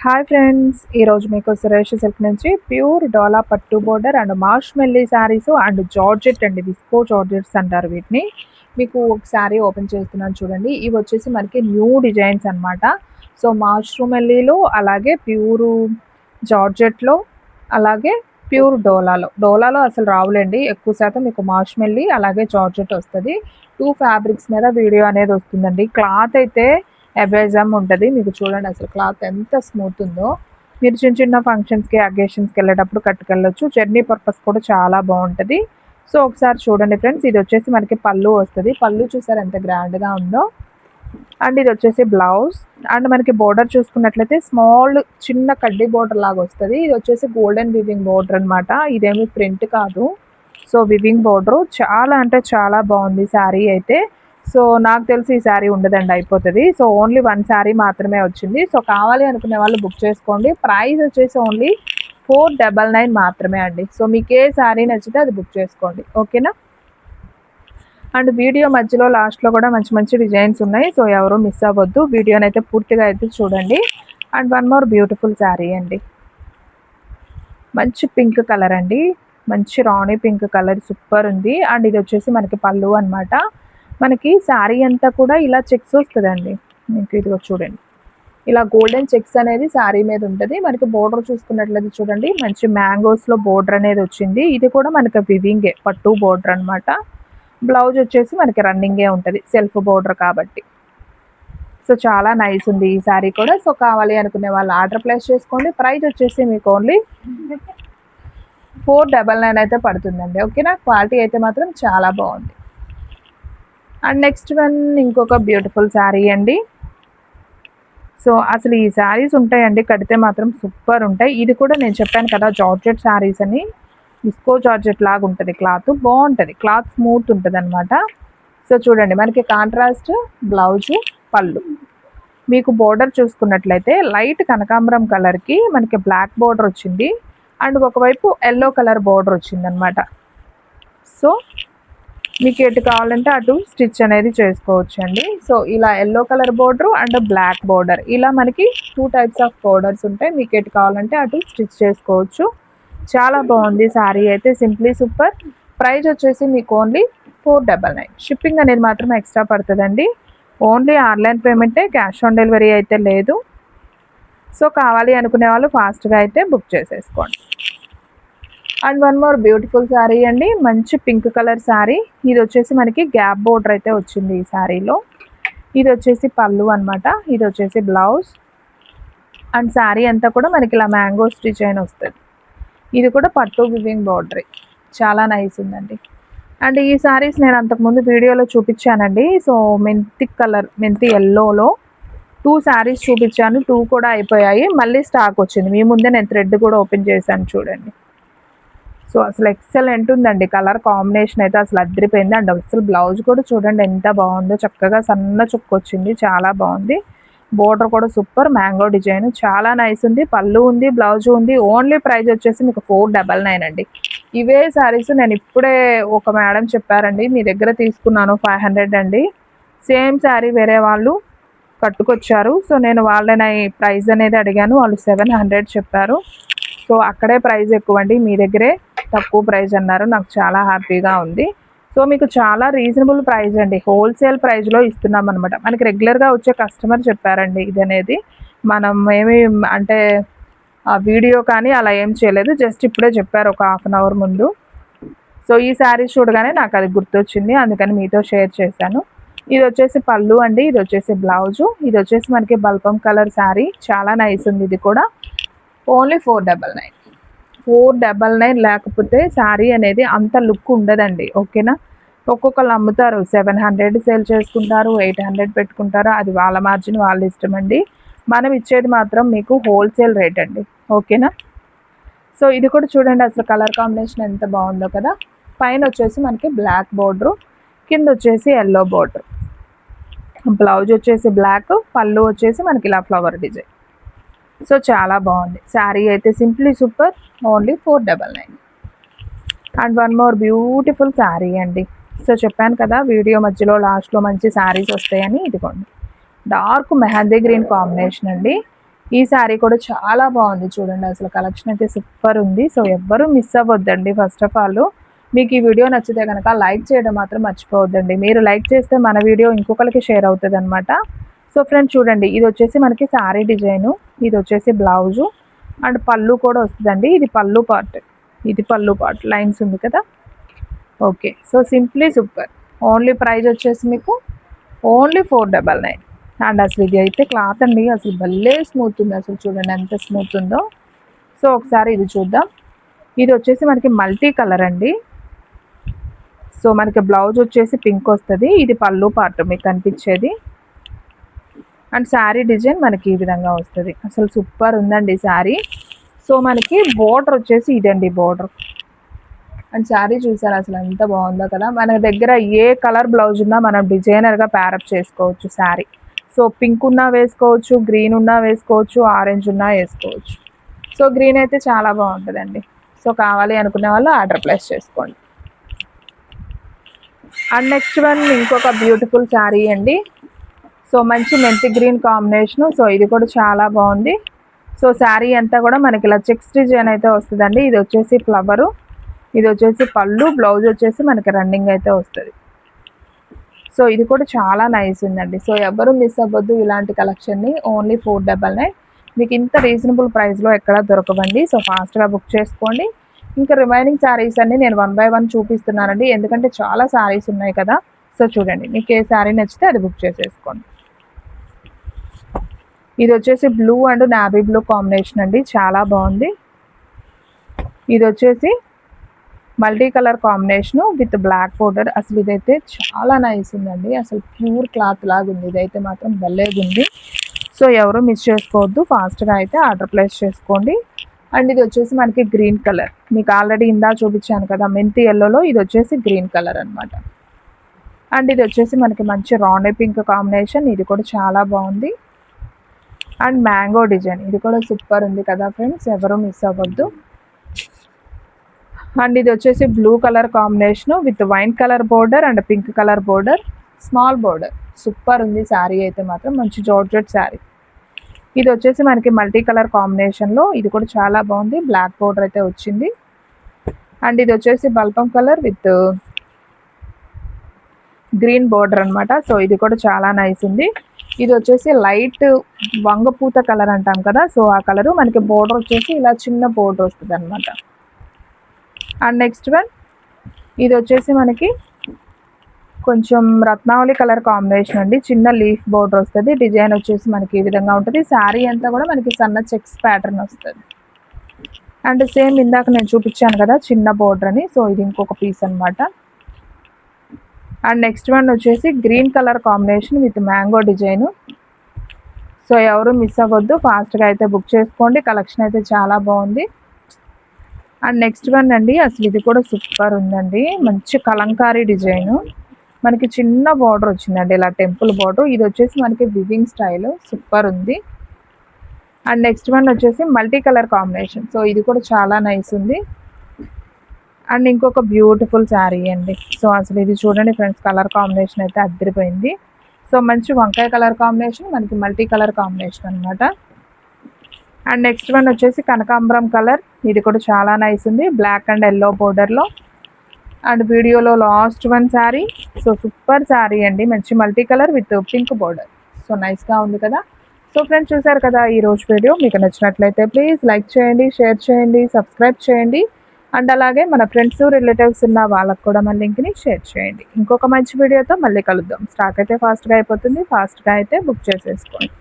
Hi friends, ఈరోజు మీకు Suresh silk నుంచి ప్యూర్ డోలా పట్టు border and marshmallow saris and georgette అండి, విస్కో జార్జెట్స్ అంటారు వీటిని. మీకు ఒక శారీ ఓపెన్ చేస్తున్నాను చూడండి. ఇవి వచ్చేసి మనకి న్యూ డిజైన్స్ అనమాట. సో మార్ష్మెల్లీలో, అలాగే ప్యూరు జార్జెట్లో, అలాగే ప్యూర్ డోలాలో అసలు రావులేండి. ఎక్కువ శాతం మీకు మార్ష్మెల్లీ అలాగే జార్జెట్ వస్తుంది. 2 ఫ్యాబ్రిక్స్ మీద వీడియో అనేది వస్తుందండి. క్లాత్ అయితే అబేజమ్ ఉంటుంది. మీకు చూడండి అసలు క్లాత్ ఎంత స్మూత్ ఉందో. మీరు చిన్న చిన్న ఫంక్షన్స్కి, అకేషన్స్కి వెళ్ళేటప్పుడు కట్టుకెళ్ళొచ్చు. జర్నీ పర్పస్ కూడా చాలా బాగుంటుంది. సో ఒకసారి చూడండి ఫ్రెండ్స్. ఇది వచ్చేసి మనకి పళ్ళు వస్తుంది. పళ్ళు చూసారు ఎంత గ్రాండ్గా ఉందో. అండ్ ఇది వచ్చేసి బ్లౌజ్. అండ్ మనకి బోర్డర్ చూసుకున్నట్లయితే స్మాల్ చిన్న కడ్డీ బోర్డర్ లాగా వస్తుంది. ఇది వచ్చేసి గోల్డెన్ వివింగ్ బోర్డర్ అనమాట. ఇదేమి ప్రింట్ కాదు. సో వివింగ్ బోర్డరు చాలా అంటే చాలా బాగుంది శారీ అయితే. సో నాకు తెలిసి ఈ శారీ ఉండదండి, అయిపోతుంది. సో ఓన్లీ 1 శారీ మాత్రమే వచ్చింది. సో కావాలి అనుకునే వాళ్ళు బుక్ చేసుకోండి. ప్రైస్ వచ్చేసి ఓన్లీ 499 మాత్రమే అండి. సో మీకు ఏ శారీ నచ్చితే అది బుక్ చేసుకోండి, ఓకేనా. అండ్ వీడియో మధ్యలో లాస్ట్లో కూడా మంచి మంచి డిజైన్స్ ఉన్నాయి. సో ఎవరు మిస్ అవ్వద్దు, వీడియోని అయితే పూర్తిగా అయితే చూడండి. And one more beautiful sari అండి. మంచి పింక్ కలర్ అండి, మంచి రాణి పింక్ కలర్, సూపర్ ఉంది. అండ్ ఇది వచ్చేసి మనకి పళ్ళు అనమాట. మనకి శారీ అంతా కూడా ఇలా చెక్స్ వస్తుందండి. మీకు ఇదిగో చూడండి, ఇలా గోల్డెన్ చెక్స్ అనేది శారీ మీద ఉంటుంది. మనకి బోర్డర్ చూసుకున్నట్లయితే చూడండి, మంచి మ్యాంగోస్లో బోర్డర్ అనేది వచ్చింది. ఇది కూడా మనకి వివింగే, పట్టు బోర్డర్ అనమాట. బ్లౌజ్ వచ్చేసి మనకి రన్నింగే ఉంటుంది, సెల్ఫ్ బోర్డర్ కాబట్టి. సో చాలా నైస్ ఉంది ఈ శారీ కూడా. సో కావాలి అనుకునే వాళ్ళు ఆర్డర్ ప్లేస్ చేసుకోండి. ప్రైస్ వచ్చేసి మీకు ఓన్లీ 499 అయితే పడుతుందండి, ఓకేనా. క్వాలిటీ అయితే మాత్రం చాలా బాగుంది. అండ్ నెక్స్ట్ వన్ ఇంకొక బ్యూటిఫుల్ శారీ అండి. సో అసలు ఈ శారీస్ ఉంటాయండి, కడితే మాత్రం సూపర్ ఉంటాయి. ఇది కూడా నేను చెప్పాను కదా జార్జెట్ శారీస్ అని. విస్కో జార్జెట్ లాగా ఉంటుంది, క్లాత్ బాగుంటుంది, క్లాత్ స్మూత్ ఉంటుంది అనమాట. సో చూడండి, మనకి కాంట్రాస్ట్ బ్లౌజు, పళ్ళు. మీకు బోర్డర్ చూసుకున్నట్లయితే లైట్ కనకాంబరం కలర్కి మనకి బ్లాక్ బోర్డర్ వచ్చింది. అండ్ ఒకవైపు ఎల్లో కలర్ బోర్డర్ వచ్చింది అనమాట. సో మీకు ఎటు కావాలంటే అటు స్టిచ్ అనేది చేసుకోవచ్చు అండి. సో ఇలా yellow colour border and black border, ఇలా మనకి 2 టైప్స్ ఆఫ్ బోర్డర్స్ ఉంటాయి. మీకు ఎటు కావాలంటే అటు స్టిచ్ చేసుకోవచ్చు. చాలా బాగుంది శారీ అయితే, సింప్లీ సూపర్. ప్రైస్ వచ్చేసి మీకు ఓన్లీ 499. షిప్పింగ్ అనేది మాత్రం ఎక్స్ట్రా పడుతుందండి. ఓన్లీ ఆన్లైన్ పేమెంటే, క్యాష్ ఆన్ డెలివరీ అయితే లేదు. సో కావాలి అనుకునే వాళ్ళు ఫాస్ట్గా అయితే బుక్ చేసేసుకోండి. And one more beautiful sari అండి, మంచి పింక్ కలర్ శారీ. ఇది వచ్చేసి మనకి గ్యాప్ బోర్డర్ అయితే వచ్చింది ఈ శారీలో. ఇది వచ్చేసి పళ్ళు అనమాట, ఇది వచ్చేసి బ్లౌజ్. అండ్ శారీ అంతా కూడా మనకి ఇలా మ్యాంగోస్ డిజైన్ వస్తుంది. ఇది కూడా పట్టు వివింగ్ బోర్డర్, చాలా నైస్ ఉందండి. అండ్ ఈ శారీస్ నేను అంతకుముందు వీడియోలో చూపించానండి. సో మెంతి కలర్, మెంతి ఎల్లోలో 2 శారీస్ చూపించాను. 2 కూడా అయిపోయాయి, మళ్ళీ స్టాక్ వచ్చింది. మీ ముందే నేను థ్రెడ్ కూడా ఓపెన్ చేశాను చూడండి. సో అసలు ఎక్సలెంట్ ఉందండి, కలర్ కాంబినేషన్ అయితే అసలు అదిరిపోయింది. అండ్ అసలు బ్లౌజ్ కూడా చూడండి ఎంత బాగుందో, చక్కగా సన్న చుక్క వచ్చింది, చాలా బాగుంది. బోర్డర్ కూడా సూపర్, మ్యాంగో డిజైన్ చాలా నైస్ ఉంది. పళ్ళు ఉంది, బ్లౌజ్ ఉంది. ఓన్లీ ప్రైస్ వచ్చేసి మీకు 499 అండి. ఇవే శారీస్ నేను ఇప్పుడే ఒక మేడం చెప్పారండి, మీ దగ్గర తీసుకున్నాను 500 అండి. సేమ్ శారీ వేరే వాళ్ళు కట్టుకొచ్చారు. సో నేను వాళ్ళని ప్రైస్ అనేది అడిగాను, వాళ్ళు 700 చెప్పారు. సో అక్కడే ప్రైస్ ఎక్కువ అండి, మీ దగ్గరే తక్కువ ప్రైస్ అన్నారు. నాకు చాలా హ్యాపీగా ఉంది. సో మీకు చాలా రీజనబుల్ ప్రైస్ అండి, హోల్సేల్ ప్రైస్లో ఇస్తున్నాం అనమాట. మనకి రెగ్యులర్గా వచ్చే కస్టమర్ చెప్పారండి ఇది అనేది. మనం ఏమి అంటే వీడియో కానీ అలా ఏం చేయలేదు, జస్ట్ ఇప్పుడే చెప్పారు ఒక హాఫ్ అన్ అవర్ ముందు. సో ఈ శారీస్ చూడగానే నాకు అది గుర్తొచ్చింది, అందుకని మీతో షేర్ చేశాను. ఇది వచ్చేసి పళ్ళు అండి, ఇది వచ్చేసి బ్లౌజు. ఇది వచ్చేసి మనకి బల్పం కలర్ శారీ, చాలా నైస్ ఉంది. ఇది కూడా ఓన్లీ 499. 499 లేకపోతే శారీ అనేది అంత లుక్ ఉండదండి, ఓకేనా. ఒక్కొక్కరు అమ్ముతారు 700 సేల్ చేసుకుంటారు, 800 పెట్టుకుంటారు. అది వాళ్ళ మార్జిన్, వాళ్ళ ఇష్టం అండి. మనం ఇచ్చేది మాత్రం మీకు హోల్సేల్ రేట్ అండి, ఓకేనా. సో ఇది కూడా చూడండి అసలు కలర్ కాంబినేషన్ ఎంత బాగుందో కదా. పైన వచ్చేసి మనకి బ్లాక్ బోర్డరు, కింద వచ్చేసి ఎల్లో బోర్డర్. బ్లౌజ్ వచ్చేసి బ్లాక్, పళ్ళు వచ్చేసి మనకి ఇలా ఫ్లవర్ డిజైన్. సో చాలా బాగుంది శారీ అయితే, simply super. Only 499. And one more beautiful sari అండి. సో చెప్పాను కదా వీడియో మధ్యలో లాస్ట్లో మంచి శారీస్ వస్తాయని. ఇదిగోండి, డార్క్ మెహందీ గ్రీన్ కాంబినేషన్ అండి. ఈ శారీ కూడా చాలా బాగుంది చూడండి, అసలు కలెక్షన్ అయితే సూపర్ ఉంది. సో ఎవ్వరూ మిస్ అవ్వద్దండి. ఫస్ట్ ఆఫ్ ఆల్ మీకు ఈ వీడియో నచ్చితే కనుక లైక్ చేయడం మాత్రం మర్చిపోవద్దండి. మీరు లైక్ చేస్తే మన వీడియో ఇంకొకరికి షేర్ అవుతుంది అనమాట. సో ఫ్రెండ్స్ చూడండి, ఇది వచ్చేసి మనకి శారీ డిజైను, ఇది వచ్చేసి బ్లౌజు అండ్ పళ్ళు కూడా వస్తుందండి. ఇది పళ్ళు పార్ట్, ఇది పళ్ళు పార్ట్ లైన్స్ ఉంది కదా. Okay, so simply super. Only price వచ్చేసి మీకు ఓన్లీ 499. అండ్ అసలు ఇది అయితే క్లాత్ అండి, అసలు భలే స్మూత్ ఉంది. అసలు చూడండి ఎంత స్మూత్ ఉందో. సో ఒకసారి ఇది చూద్దాం. ఇది వచ్చేసి మనకి మల్టీ కలర్ అండి. సో మనకి బ్లౌజ్ వచ్చేసి పింక్ వస్తుంది. ఇది పళ్ళు పార్ట్ మీకు కనిపించేది. అండ్ శారీ డిజైన్ మనకి ఈ విధంగా వస్తుంది. అసలు సూపర్ ఉందండి శారీ. సో మనకి బోర్డర్ వచ్చేసి ఇదండి బోర్డర్. అండ్ శారీ చూసారు అసలు ఎంత బాగుందో కదా. మన దగ్గర ఏ కలర్ బ్లౌజ్ ఉన్నా మనం డిజైనర్గా ప్యారప్ చేసుకోవచ్చు శారీ. సో పింక్ ఉన్నా వేసుకోవచ్చు, గ్రీన్ ఉన్నా వేసుకోవచ్చు, ఆరెంజ్ ఉన్నా వేసుకోవచ్చు. సో గ్రీన్ అయితే చాలా బాగుంటుందండి. సో కావాలి అనుకునే వాళ్ళు ఆర్డర్ ప్లేస్ చేసుకోండి. అండ్ నెక్స్ట్ వన్ ఇంకొక బ్యూటిఫుల్ శారీ అండి. సో మంచి మెంతి గ్రీన్ కాంబినేషను. సో ఇది కూడా చాలా బాగుంది. సో శారీ అంతా కూడా మనకి ఇలా చెక్స్ డిజైన్ అయితే వస్తుందండి. ఇది వచ్చేసి ఫ్లవరు, ఇది వచ్చేసి పళ్ళు, బ్లౌజ్ వచ్చేసి మనకి రన్నింగ్ అయితే వస్తుంది. సో ఇది కూడా చాలా నైస్ ఉందండి. సో ఎవరు మిస్ అవ్వద్దు ఇలాంటి కలెక్షన్ని. ఓన్లీ 499. మీకు ఇంత రీజనబుల్ ప్రైస్లో ఎక్కడా దొరకవండి. సో ఫాస్ట్గా బుక్ చేసుకోండి. ఇంకా రిమైనింగ్ శారీస్ అన్ని నేను 1 by 1 చూపిస్తున్నానండి, ఎందుకంటే చాలా శారీస్ ఉన్నాయి కదా. సో చూడండి, మీకు ఏ శారీ నచ్చితే అది బుక్ చేసేసుకోండి. ఇది వచ్చేసి blue and navy blue combination అండి, చాలా బాగుంది. ఇది వచ్చేసి multi colour combination with black border. అసలు ఇదైతే చాలా నైస్ ఉందండి. అసలు ప్యూర్ క్లాత్ లాగా ఉంది. ఇదైతే మాత్రం భలేగుంది. సో ఎవరు మిస్ చేసుకోవద్దు, ఫాస్ట్గా అయితే ఆర్డర్ ప్లేస్ చేసుకోండి. అండ్ ఇది వచ్చేసి మనకి గ్రీన్ కలర్, మీకు ఆల్రెడీ ఇందా చూపించాను కదా మెంతి ఎల్లోలో, ఇది వచ్చేసి గ్రీన్ కలర్ అనమాట. అండ్ ఇది వచ్చేసి మనకి మంచి రాణి పింక్ కాంబినేషన్, ఇది కూడా చాలా బాగుంది. అండ్ మ్యాంగో డిజైన్, ఇది కూడా సూపర్ ఉంది కదా ఫ్రెండ్స్, ఎవరు మిస్ అవ్వద్దు. అండ్ ఇది వచ్చేసి blue colour combination with wine colour border and pink colour border, small border. Super ఉంది శారీ అయితే మాత్రం, మంచి జార్జెట్ శారీ. ఇది వచ్చేసి మనకి మల్టీ కలర్ కాంబినేషన్లో, ఇది కూడా చాలా బాగుంది. బ్లాక్ బోర్డర్ అయితే వచ్చింది. అండ్ ఇది వచ్చేసి బల్పం కలర్ విత్ గ్రీన్ బోర్డర్ అనమాట. సో ఇది కూడా చాలా నైస్ ఉంది. ఇది వచ్చేసి లైట్ వంగపూత కలర్ అంటాం కదా, సో ఆ కలరు. మనకి బోర్డర్ వచ్చేసి ఇలా చిన్న బోర్డర్ వస్తుంది అనమాట. అండ్ నెక్స్ట్ వన్ ఇది వచ్చేసి మనకి కొంచెం రత్నావళి కలర్ కాంబినేషన్ అండి. చిన్న లీఫ్ బోర్డర్ వస్తుంది. డిజైన్ వచ్చేసి మనకి ఈ విధంగా ఉంటుంది. శారీ అంతా కూడా మనకి సన్న చెక్స్ ప్యాటర్న్ వస్తుంది. అండ్ సేమ్ ఇందాక నేను చూపించాను కదా చిన్న బోర్డర్ అని, సో ఇది ఇంకొక పీస్ అనమాట. అండ్ నెక్స్ట్ వన్ వచ్చేసి green colour combination with mango design. So ఎవరు మిస్ అవ్వద్దు, ఫాస్ట్గా అయితే బుక్ చేసుకోండి. కలెక్షన్ అయితే చాలా బాగుంది. అండ్ నెక్స్ట్ వన్ అండి, అసలు ఇది కూడా సూపర్ ఉందండి. మంచి కలంకారీ డిజైను, మనకి చిన్న బార్డర్ వచ్చిందండి, ఇలా టెంపుల్ బార్డర్. ఇది వచ్చేసి మనకి వివింగ్ స్టైల్, సూపర్ ఉంది. అండ్ నెక్స్ట్ వన్ వచ్చేసి మల్టీ కలర్ కాంబినేషన్. సో ఇది కూడా చాలా నైస్ ఉంది. అండ్ ఇంకొక బ్యూటిఫుల్ శారీ అండి. సో అసలు ఇది చూడండి ఫ్రెండ్స్, కలర్ కాంబినేషన్ అయితే అద్దరిపోయింది. సో మంచి వంకాయ కలర్ కాంబినేషన్, మనకి మల్టీ కలర్ కాంబినేషన్ అనమాట. అండ్ నెక్స్ట్ వన్ వచ్చేసి కనకాంబరం కలర్, ఇది కూడా చాలా నైస్ ఉంది, బ్లాక్ అండ్ ఎల్లో బోర్డర్లో. అండ్ వీడియోలో last one sari. So super sari అండి, మంచి multi colour with pink border. So నైస్గా ఉంది కదా. సో ఫ్రెండ్స్ చూసారు కదా ఈరోజు వీడియో. మీకు నచ్చినట్లయితే ప్లీజ్ లైక్ చేయండి, షేర్ చేయండి, సబ్స్క్రైబ్ చేయండి. అండ్ అలాగే మన ఫ్రెండ్స్ రిలేటివ్స్ ఉన్న వాళ్ళకు కూడా మన లింక్ని షేర్ చేయండి. ఇంకొక మంచి వీడియోతో మళ్ళీ కలుద్దాం. స్టాక్ అయితే ఫాస్ట్గా అయిపోతుంది, ఫాస్ట్గా అయితే బుక్ చేసేసుకోండి.